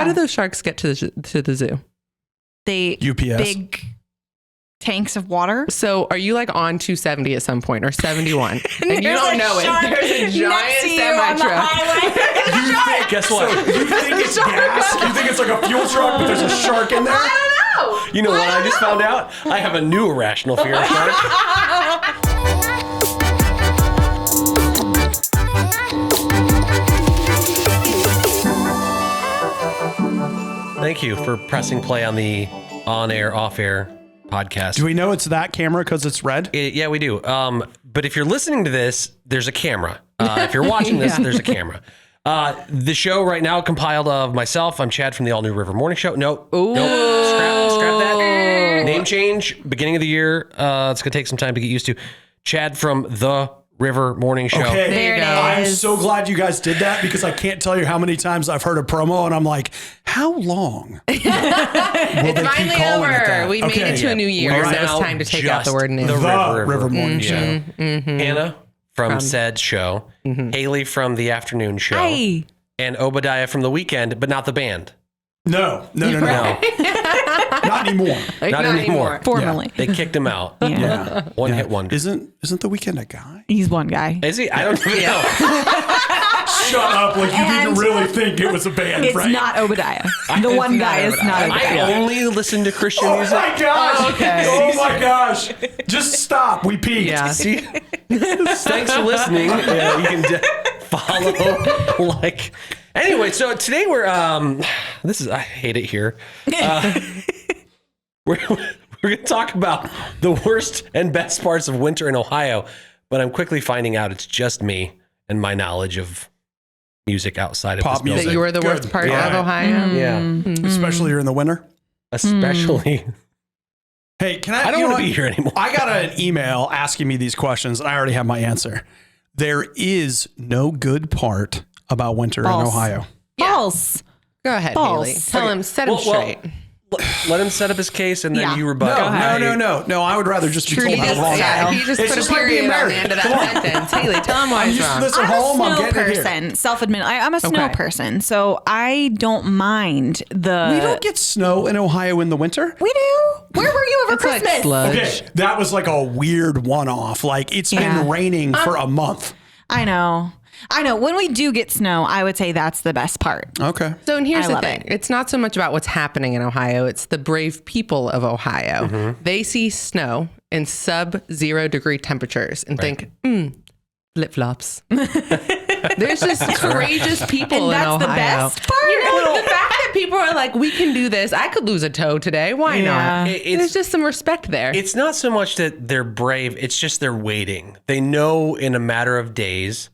How do those sharks get to the zoo? They UPS. big tanks of water. So are you like on 270 at some point or 71? And you don't know it. There's a giant semi truck. Guess what? You think it's gas? You think it's like a fuel truck, but there's a shark in there? I don't know. You know what I just found out? I have a new irrational fear of sharks. Thank you for pressing play on the on-air, off-air podcast. Do we know it's that camera because it's red? Yeah, we do. But if you're listening to this, there's a camera. If you're watching this, there's a camera. The show right now compiled of myself. I'm Chad from the All New River Morning Show. Nope. Scrap that. Name change. Beginning of the year. It's gonna take some time to get used to. Chad from the River Morning Show. Okay. There it I'm is. so glad you guys did that because I can't tell you how many times I've heard a promo and I'm like, how long? It's finally over. We made it to a new year, We're so it's now time to take out the word new. The River Morning Show. Anna from Said Show. Hailey from the Afternoon Show. Hey. And Obadiah from the Weekend, but not the band. No. No. Not anymore. Not anymore. Formerly. They kicked him out. Yeah. One hit wonder. Isn't the Weeknd a guy? He's one guy. Is he? I don't even know. Shut up. Like you didn't really think it was a band, It's right? not Obadiah. The one guy is not Obadiah. I only listen to Christian music. Oh my gosh. Okay. Oh my gosh. Just stop. We peaked. Yeah. See? Thanks for listening. You can follow, like. Anyway, so today we're I hate it here. We're going to talk about the worst and best parts of winter in Ohio, but I'm quickly finding out it's just me and my knowledge of music outside of Pop this building. That you were the worst Good. part Yeah. of Ohio? Yeah, Especially here in the winter. especially. Hey, can I? I don't you know want to what? be here anymore. I got an email asking me these questions, and I already have my answer. There is no good part about winter False. in Ohio. False. Go ahead, False. Hailey. Tell him, set him straight. Let him set up his case and then Yeah. you rebut. No. I would rather just be told Trudy how just, wrong I am. he just It's put a just like being period on the married. end of Come that on. sentence. Hailey, tell him why I'm he's used to wrong. this at I'm home. a I'm snow getting it here. person. Self-admit. I'm a snow Okay. person, so I don't mind the. We don't get snow in Ohio in the winter. We do. Where were you over It's like Christmas? sludge. Okay, that was like a weird one-off. Like it's Yeah. been raining for a month. I know. When we do get snow, I would say that's the best part. Okay. So, and here's I the love thing. it. It's not so much about what's happening in Ohio. It's the brave people of Ohio. They see snow in sub-0 degree temperatures and think, flip-flops. There's just courageous people And in that's Ohio. the best part? You know, the fact that people are like, we can do this. I could lose a toe today. Why Yeah. not? There's just some respect there. It's not so much that they're brave, it's just they're waiting. They know in a matter of days,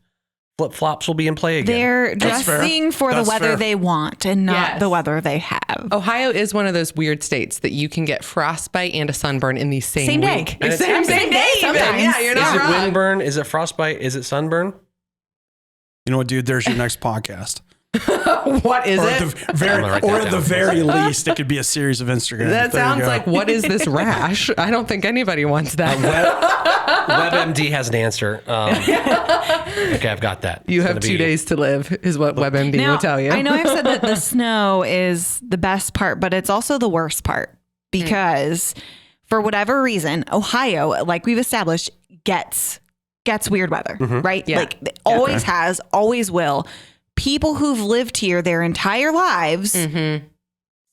flip-flops will be in play again. They're That's fair. dressing for the That's weather fair. they want and not Yes. the weather they have. Ohio is one of those weird states that you can get frostbite and a sunburn in the same Same day. week. And it's Same day. even. sometimes. Yeah, you're Is not it wrong. windburn? Is it frostbite? Is it sunburn? You know what, dude? There's your next podcast. What is Or it? at the very, I'm gonna write that or at the down. very least, it could be a series of Instagram. That There you sounds go. like, what is this rash? I don't think anybody wants that. WebMD has an answer. Okay, I've got that. You It's have gonna 2 be- days to live, is what WebMD Now, will tell you. I know I've said that the snow is the best part, but it's also the worst part because for whatever reason, Ohio, like we've established, gets weird weather, right? Yeah. Like it always has, always will. People who've lived here their entire lives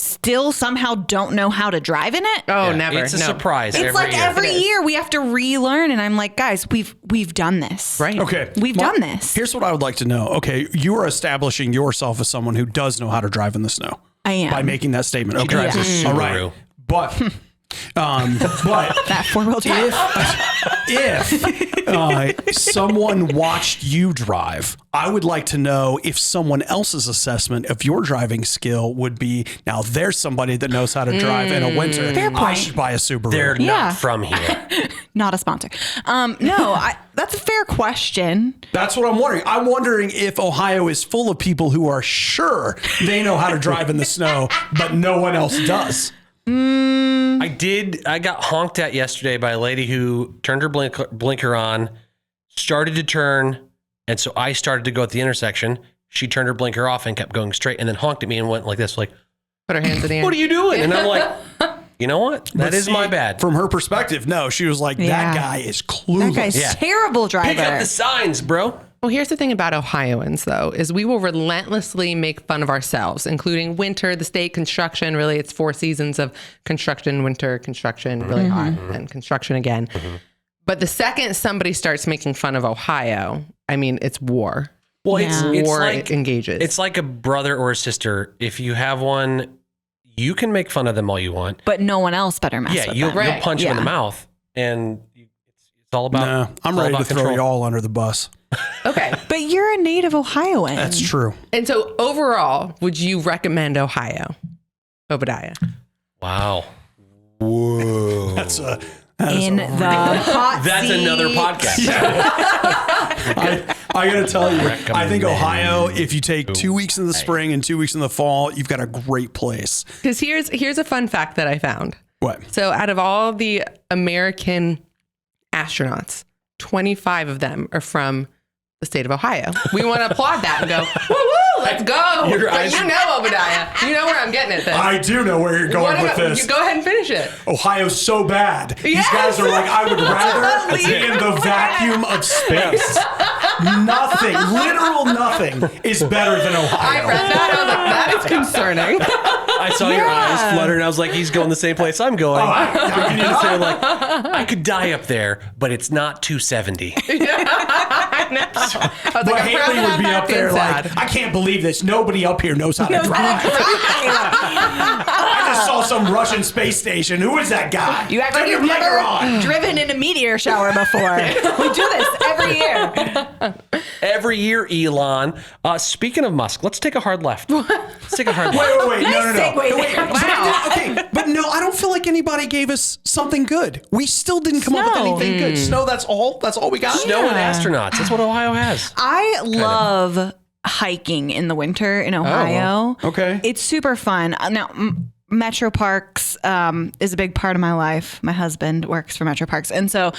still somehow don't know how to drive in it. Oh, Yeah, never. It's a No. surprise It's every like year. every It is. year we have to relearn, and I'm like, guys, we've done this, Right. Okay. We've done this. Here's what I would like to know. Okay, you are establishing yourself as someone who does know how to drive in the snow I am. by making that statement. She Okay. drives a Subaru. All right. But that 4-wheel drive. if someone watched you drive, I would like to know if someone else's assessment of your driving skill would be, now there's somebody that knows how to drive in a winter. Fair I point. should buy a Subaru. They're Yeah. not from here. Not a sponsor. No, that's a fair question. That's what I'm wondering. I'm wondering if Ohio is full of people who are sure they know how to drive in the snow, but no one else does. I got honked at yesterday by a lady who turned her blinker on, started to turn, and so I started to go at the intersection. she turned her blinker off and kept going straight and then honked at me and went like this, like, Put her hands in the air. what are you doing? And I'm like, you know what? That is my bad. From her perspective, no, she was like, that guy is clueless. That guy's Yeah. terrible driver. Pick up the signs, bro. Well, here's the thing about Ohioans, though, is we will relentlessly make fun of ourselves, including winter, the state, construction. Really, it's 4 seasons of construction, winter, construction, really hot, and construction again. But the second somebody starts making fun of Ohio, I mean, it's war. Well, it's War like engages. It's like a brother or a sister. If you have one, you can make fun of them all you want. But no one else better mess Yeah, with you'll them. punch them in the mouth, and it's all about. No, I'm ready to throw y'all under the bus. Okay. But you're a native Ohioan. That's true. And so overall, would you recommend Ohio? Obadiah. Wow. Whoa. That's in the hot That's seat. another podcast. I got to tell you, I think Recommend. Ohio, if you take 2 weeks in the spring and 2 weeks in the fall, you've got a great place. Because here's a fun fact that I found. What? So out of all the American astronauts, 25 of them are from the state of Ohio. We want to applaud that and go, woo woo, let's go. Your But eyes- you know, Obadiah, you know where I'm getting at this. I do know where you're going with this. You go ahead and finish it. Ohio's so bad. These Yes. guys are like, I would rather Leave be in the vacuum of space. Nothing, literal nothing is better than I Ohio. read that. I was like, that is concerning. I saw your eyes flutter, and I was like, he's going the same place I'm going. I You just say, like, I could die up there, but it's not 270. I know. I was But like, I'm proud Hailey of would be that up there sad. like, I can't believe this. Nobody up here knows how to drive. I just saw some Russian space station. Who is that guy? You act like Turn your you've blinker never on. driven in a meteor shower before. We do this every year. Every year, Elon. Speaking of Musk, let's take a hard left. Let's take a hard left. Wait. Nice No. segue Wait. there. Wow. Okay, but no, I don't feel like anybody gave us something good. We still didn't come up with Snow. anything good. Snow, that's all? That's all we got? Snow and astronauts. That's what Ohio has. I love hiking in the winter in Ohio. Okay. It's super fun. Now, Metro Parks is a big part of my life. My husband works for Metro Parks. And so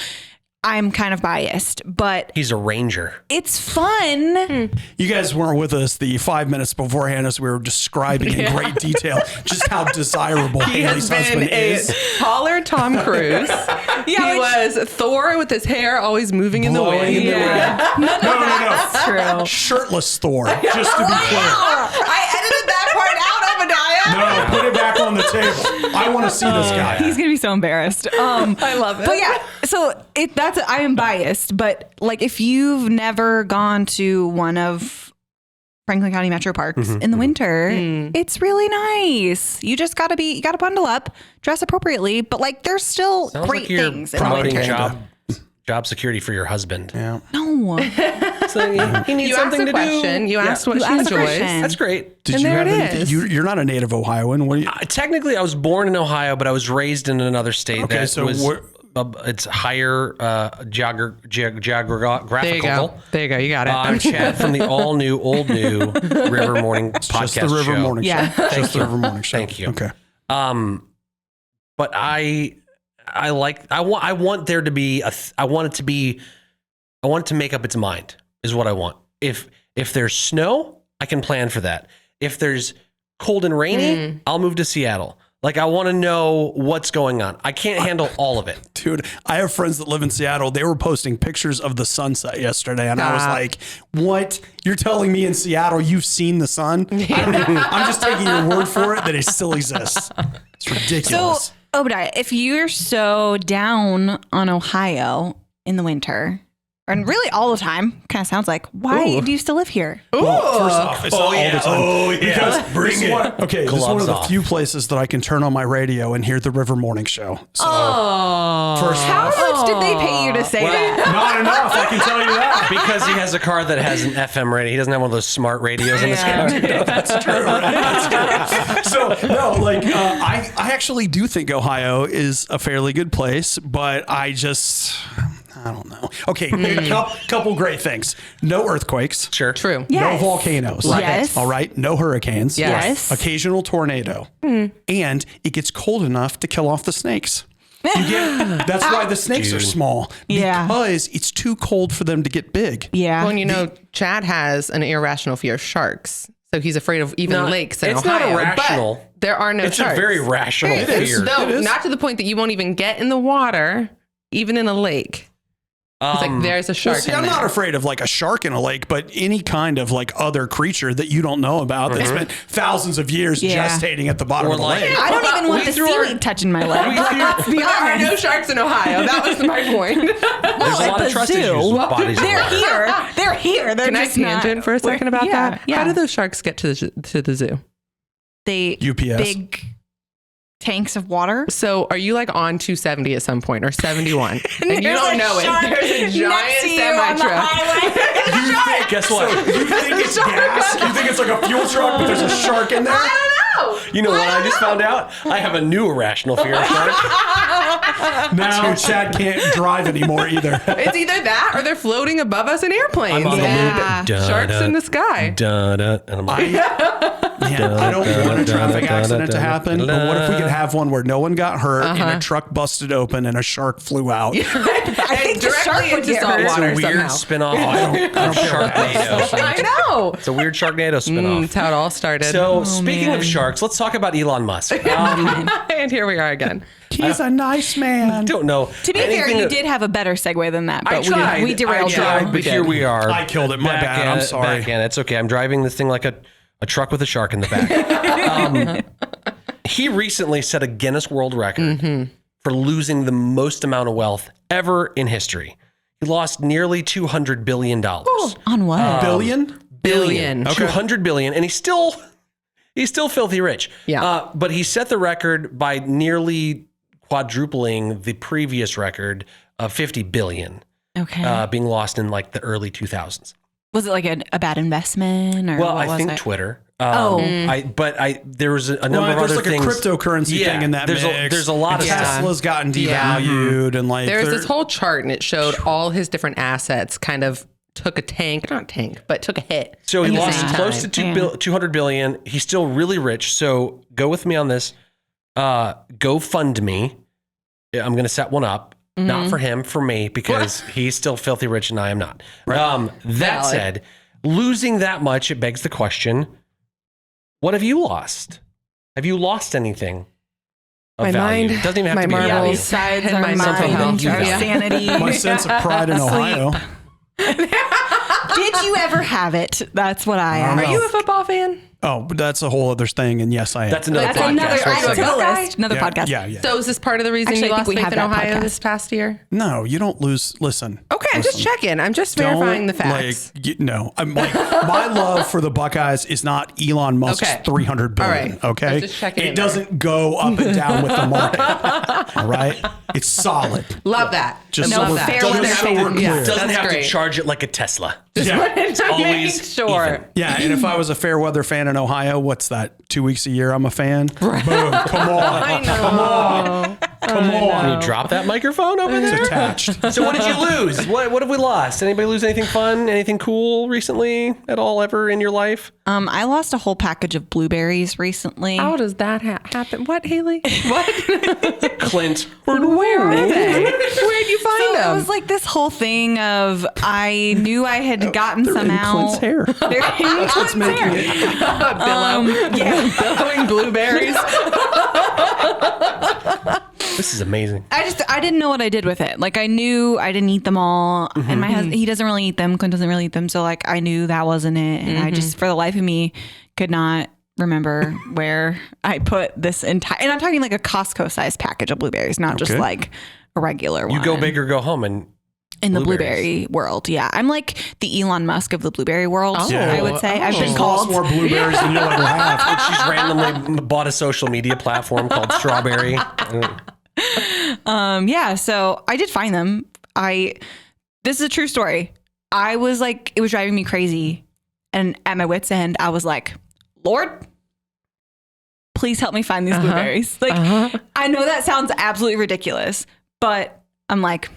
I'm kind of biased, but He's a ranger. it's fun. You guys weren't with us the 5 minutes beforehand as we were describing in great detail just how desirable He Hailey's has been husband a is. taller Tom Cruise. He was Thor with his hair always moving in the Blowing wind. in the wind. No. That's true. Shirtless Thor, just to be clear. I edited that part out, Obadiah. No, put it back on the table. I want to see this guy. He's gonna be so embarrassed. I love it. But yeah, so I am biased, but like if you've never gone to one of Franklin County Metro Parks in the winter, it's really nice. You just gotta bundle up, dress appropriately, but like there's still Sounds great like you're things in the promoting winter. job security for your husband. Yeah. No. So he needs You asked something a to question. do. You asked what You she asked a enjoys. question. That's great. Did And you there have it anything? is. You're not a native Ohioan. What do you? Technically, I was born in Ohio, but I was raised in another state. Okay, that so was what- it's higher geographical. There you go. There you go. You got it. I'm Chad from the all new River Morning podcast Just the River show. Morning Yeah. Show. Just the River Morning Show. Thank you. Okay. But I want there to be I want it to make up its mind is what I want. If there's snow, I can plan for that. If there's cold and rainy, I'll move to Seattle. Like, I want to know what's going on. I can't handle all of it. Dude, I have friends that live in Seattle. They were posting pictures of the sunset yesterday, and I was like, what? You're telling me in Seattle you've seen the sun? I'm just taking your word for it that it still exists. It's ridiculous. So, Obadiah, if you're so down on Ohio in the winter, and really all the time, kind of sounds like, why do you still live here? Well, first off, it's not all the time. Oh, yeah. Because this is one of Gloves the off. few places that I can turn on my radio and hear the River Morning Show. So, first How off, much did they pay you to say that? not enough, I can tell you that. Because he has a car that has an FM radio. He doesn't have one of those smart radios in his car. That's true. That's true. So no, like I actually do think Ohio is a fairly good place, but I don't know. Okay, couple great things. No earthquakes. Sure. True. Yes. No volcanoes. Yes. All right. No hurricanes. Yes. Occasional tornado. And it gets cold enough to kill off the snakes. That's why the snakes are small. Yeah. Because it's too cold for them to get big. Yeah. Well, Chad has an irrational fear of sharks. So he's afraid of even lakes in it's Ohio. not irrational. But there are no It's sharks. a very rational fear. No, not to the point that you won't even get in the water, even in a lake. It's like there's a shark. I'm not afraid of like a shark in a lake, but any kind of like other creature that you don't know about that spent thousands of years gestating at the bottom of the lake. I don't even want the seaweed touching my leg. Let's be There are honest. no sharks in Ohio. That was my point. There's a lot at of trust the issues zoo, with bodies. They're here. They're here. They're Can I just not. tangent for a second about that? Yeah. How do those sharks get to the zoo? They UPS. big tanks of water. So are you like on 270 at some point or 71? And you There's don't a know shark it. There's a giant next to you on the semi-truck. highway. Guess what? You think it's gas? You think it's like a fuel truck, but there's a shark in there? I don't know. You know what I just found out? I have a new irrational fear of sharks. Now Chad can't drive anymore either. It's either that or they're floating above us in airplanes. I'm on Yeah. the loop. Sharks in the sky. And I'm like, I don't want a traffic accident to happen, but what if we could have one where no one got hurt and a truck busted open and a shark flew out? I think the shark Directly would into get salt hurt. it's a water weird somehow. spinoff of Sharknado. I know. It's a weird Sharknado spinoff. That's how it all started. So speaking man. of sharks, let's talk about Elon Musk. And here we are again. He's a nice man. Don't know. To be fair, you did have a better segue than that, I but tried. we derailed I tried, you. but here we are. I killed it. My Back bad. in I'm it, sorry. Back in it. It's okay. I'm driving this thing like a truck with a shark in the back. He recently set a Guinness World Record for losing the most amount of wealth ever in history. He lost nearly $200 billion. On what? Billion? Billion. 200 billion, and he's still filthy rich. Yeah. But he set the record by nearly quadrupling the previous record of 50 billion Okay. being lost in like the early 2000s. Was it like a bad investment or Well, what I was think it? Twitter. Oh. There was a number of There's other like things. a cryptocurrency Yeah, thing in that there's mix. there's a lot of And stuff. Tesla's gotten Yeah. devalued and like There's they're- this whole chart and it showed all his different assets kind of took a but took a hit. So he at the lost same close time. to 200 billion. He's still really rich. So go with me on this. GoFundMe. I'm going to set one up. Not for him, for me, because he's still filthy rich and I am not. That Valid. said, losing that much, it begs the question, what have you lost? Have you lost anything of My value? mind, It doesn't even have my to be marbles, value. Besides and our my mental mind, health. our Yeah. sanity. my sense of pride in Ohio. Did you ever have it? That's what I asked. Are you a football fan? Oh, but that's a whole other thing. And yes, I am. That's another That's podcast. another. right Add it to there. the list. Another yeah, podcast. Yeah, yeah. So is this part of the reason Actually, you I lost think we faith have in that Ohio podcast. this past year? No, you don't lose. Listen. Okay, I'm just checking. I'm just verifying the facts. No, I'm like my love for the Buckeyes is not Elon Musk's Okay. 300 billion. All right. Okay, I'm just checking it in there. doesn't go up and down with the market. All right, it's solid. Love that. Just Love so that. fair just weather so we're fan. clear. Yeah. Doesn't That's have great. to charge it like a Tesla. Yeah. It's always make sure. even. Yeah, and if I was a fair weather fan in Ohio, what's that? 2 weeks a year, I'm a fan. Boom! Come on! I know. Come on! Come Can on! you drop that microphone over It's there? attached. So what did you lose? What have we lost? Anybody lose anything fun? Anything cool recently at all ever in your life? I lost a whole package of blueberries recently. How does that happen? What, Haley? What? Clint. Where are they? Where'd you find So them? it was like this whole thing of I knew I had gotten some in out. Clint's hair. They're in Clint's making hair. Billowing blueberries. This is amazing. I didn't know what I did with it. Like I knew I didn't eat them all, and my husband, he doesn't really eat them. Clint doesn't really eat them, so like I knew that wasn't it, and I just for the life of me could not remember where I put this entire. And I'm talking like a Costco sized package of blueberries, not just Okay. like a regular one. You go big or go home, and in the blueberries. blueberry world. Yeah, I'm like the Elon Musk of the blueberry world. Oh. I would say I've been She's lost called. more blueberries than you'll ever have. she's randomly bought a social media platform called Strawberry. Yeah, so I did find them. This is a true story. I was like, it was driving me crazy. And at my wit's end, I was like, Lord, please help me find these blueberries. Like, I know that sounds absolutely ridiculous, but I'm like,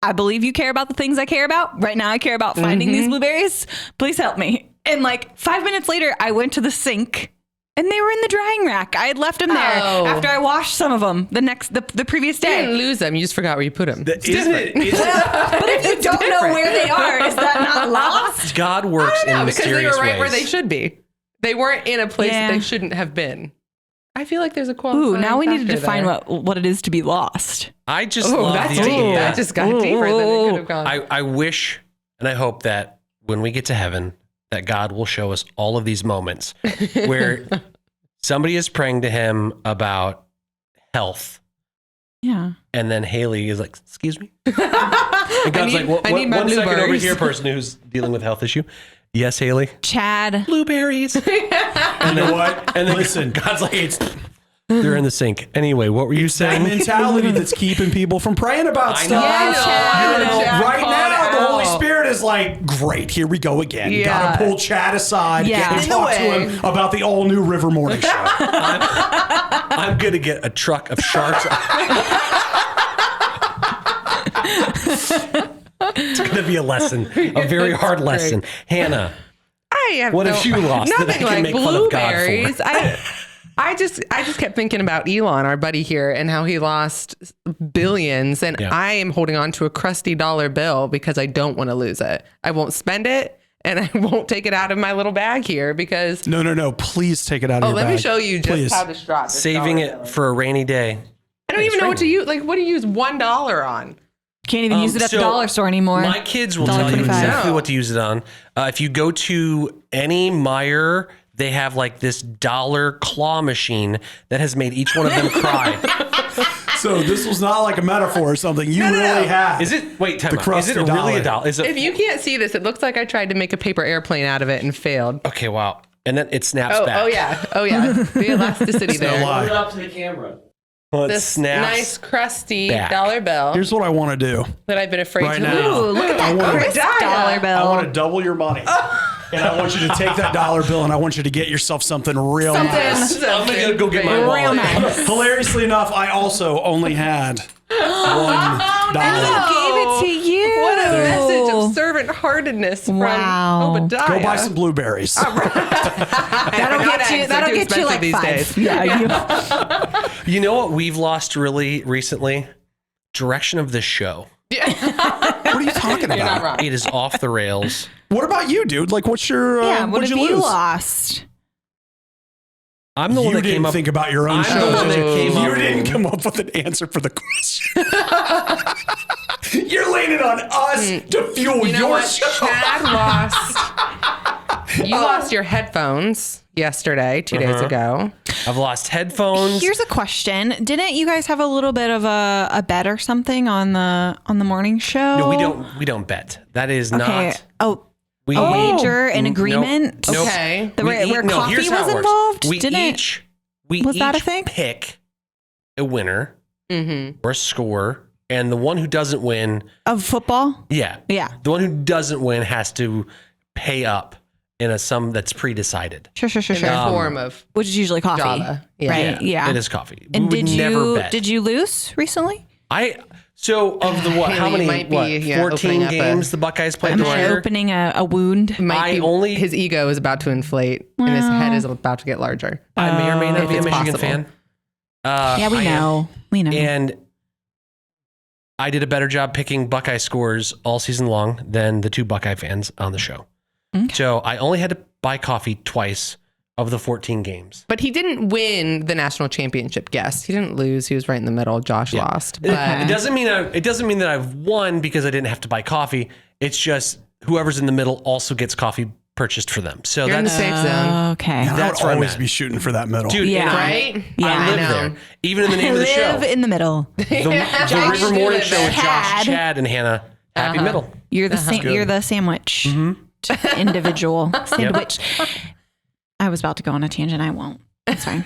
I believe you care about the things I care about. Right now, I care about finding these blueberries. Please help me. And like 5 minutes later, I went to the sink And they were in the drying rack. I had left them there after I washed some of them the previous You day. didn't lose them. You just forgot where you put them. But if you don't know where they are, is that not lost? God works in because they were mysterious right where ways. they should be. They weren't in a place that they shouldn't have been. I feel like there's a qualifying Ooh, now we need to factor define there. what it is to be lost. I just love that's the deep. idea. That just got deeper than it could have gone. I wish and I hope that when we get to heaven, that God will show us all of these moments where somebody is praying to him about health. Yeah. And then Hailey is like, excuse me? And God's like, I need my one second over blueberries. here, person who's dealing with a health issue. Yes, Hailey. Chad. Blueberries. You know what? And then Listen, God's like, they're in the sink. Anyway, what were you that saying? mentality that's keeping people from praying about I stuff. know. Yeah, You know, Chad right called now, the out. Holy Spirit is like, great, here we go again. You Yeah. gotta pull Chad aside Yeah. and In talk a to way. him about the all-new River Morning Show. I'm going to get a truck of sharks. It's going to be a lesson, a very hard lesson. Hannah, I have what if you lost that I nothing can like make fun of God for? blueberries. I just kept thinking about Elon, our buddy here, and how he lost billions. And Yeah. I am holding on to a crusty dollar bill because I don't want to lose it. I won't spend it, and I won't take it out of my little bag here because. No. Please take it out of your Let bag. me show you just Please. how distraught this Saving dollar it bill is. for a rainy day. I don't even know what to use. Like, what do you use $1 on? Can't even use it at the So dollar store anymore. My kids will tell you $1.25. exactly No. what to use it on. If you go to any Meijer, they have like this dollar claw machine that has made each one of them cry. So this was not like a metaphor or something. You really had. Is it? Wait, time out. Is crusty it really dollar. a dollar? Is it? If you can't see this, it looks like I tried to make a paper airplane out of it and failed. Okay, wow. And then it snaps Oh, back. oh yeah. The elasticity No there. lie. up to the camera. Well, it This snaps. nice crusty back. dollar bill Here's what I want to do that I've been afraid right to now. lose. Ooh, look at that wanna- crisp Obadiah. dollar bill. I want to double your money. And I want you to take that dollar bill and I want you to get yourself something real nice. I'm gonna go get my Real wallet. nice. Hilariously enough, I also only had $1. Gave it to you. What a message of servant-heartedness from Wow. Obadiah. Go buy some blueberries. That'll Not get you. eggs, That'll they're too get you expensive like these 5. days. Yeah. You know what we've lost really recently? Direction of this show. What are you talking You're not about? wrong. It is off the rails. What about you, dude? Like, what's your? Yeah. What what'd have you you lose? lost? I'm the one You that came didn't up. think about your own I'm show. the one that did you? came up. You didn't come up with an answer for the question. You're leaning on us to fuel You know your what? show. Chad lost. You lost your headphones yesterday, 2 days ago. I've lost headphones. Here's a question. Didn't you guys have a little bit of a bet or something on the morning show? No, we don't bet. That is Okay. not. Oh, We a wager, an Nope. agreement. Nope. Okay. Where coffee here's how was it works. involved? We Didn't each that a thing? pick a winner Mm-hmm. or a score, and the one who doesn't win, of football? yeah, Yeah. the one who doesn't win has to pay up in a sum that's pre-decided. Sure. In the form of Which is usually coffee, Java. Yeah. right? Yeah. It is coffee. And we would never bet. did you lose recently? So of the what? How Haley many? might be, What? yeah, 14 opening up games the Buckeyes played Am this I year. opening a wound? his ego is about to inflate and his head is about to get larger. I may or may not If be a it's Michigan possible. fan. Yeah, we I am. know. We know. And I did a better job picking Buckeye scores all season long than the two Buckeye fans on the show. Okay. So I only had to buy coffee twice of the 14 games. But he didn't win the national championship. Guess he didn't lose. He was right in the middle. Josh lost. But It doesn't mean that I've won because I didn't have to buy coffee. It's just whoever's in the middle also gets coffee purchased for them. So you're in the that's safe zone, Okay. I That's would where I'm always at. be shooting for that middle. dude. Yeah. and right? Yeah, I live I know. there, even in the name of the show. Live in the middle. The River do Morning live Show there. with Josh, Chad. Chad, and Hannah. Happy middle. You're the sandwich individual sandwich. I was about to go on a tangent. I won't. That's fine.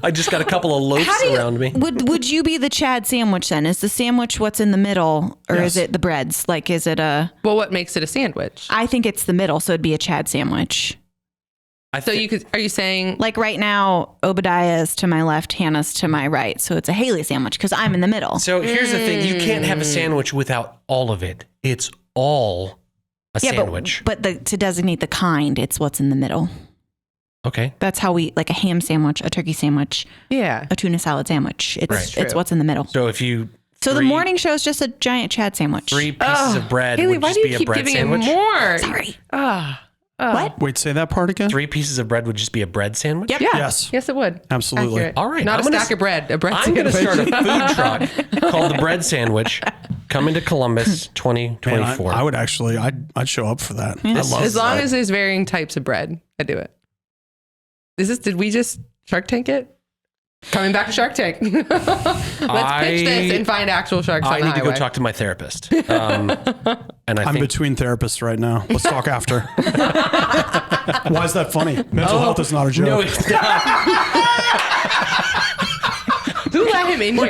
I just got a couple of loaves around me. Would you be the Chad sandwich then? Is the sandwich what's in the middle, or Yes. is it the breads? Like, is it a? Well, what makes it a sandwich? I think it's the middle, so it'd be a Chad sandwich. So you could? Are you saying? Like right now, Obadiah is to my left, Hannah's to my right, so it's a Hailey sandwich because I'm in the middle. So here's the thing: you can't have a sandwich without all of it. It's all a Yeah, sandwich. but to designate the kind, it's what's in the middle. Okay. That's how we like a ham sandwich, a turkey sandwich, Yeah. a tuna salad sandwich. It's Right. it's what's in the middle. So if you The morning show is just a giant Chad sandwich. 3 pieces of bread Hailey, would why just do be you a keep bread giving sandwich. it more? Sorry. What? Wait, say that part again? 3 pieces of bread would just be a bread sandwich. Yep. Yeah. Yes. Yes, it would. Absolutely. Accurate. All right, Not I'm a gonna stack of bread. A bread I'm going to sandwich. start a food truck called the Bread Sandwich. Coming to Columbus, 2024. Man, I would actually, I'd show up for that. I love As long that. as there's varying types of bread, I do it. Did we just Shark Tank it? Coming back to Shark Tank. Let's pitch this and find actual sharks on I the need to go highway. talk to my therapist. And I I'm think between therapists right now. Let's talk after. Why is that funny? Mental health is not a joke. no, it's not. Who let him in here?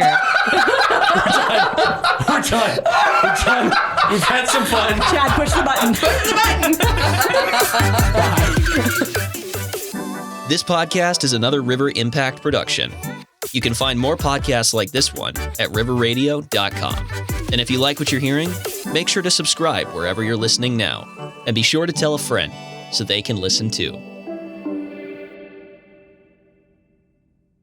We're done. We're done. We've had some fun. Chad, push the button. This podcast is another River Impact production. You can find more podcasts like this one at riverradio.com. And if you like what you're hearing, make sure to subscribe wherever you're listening now. And be sure to tell a friend so they can listen too.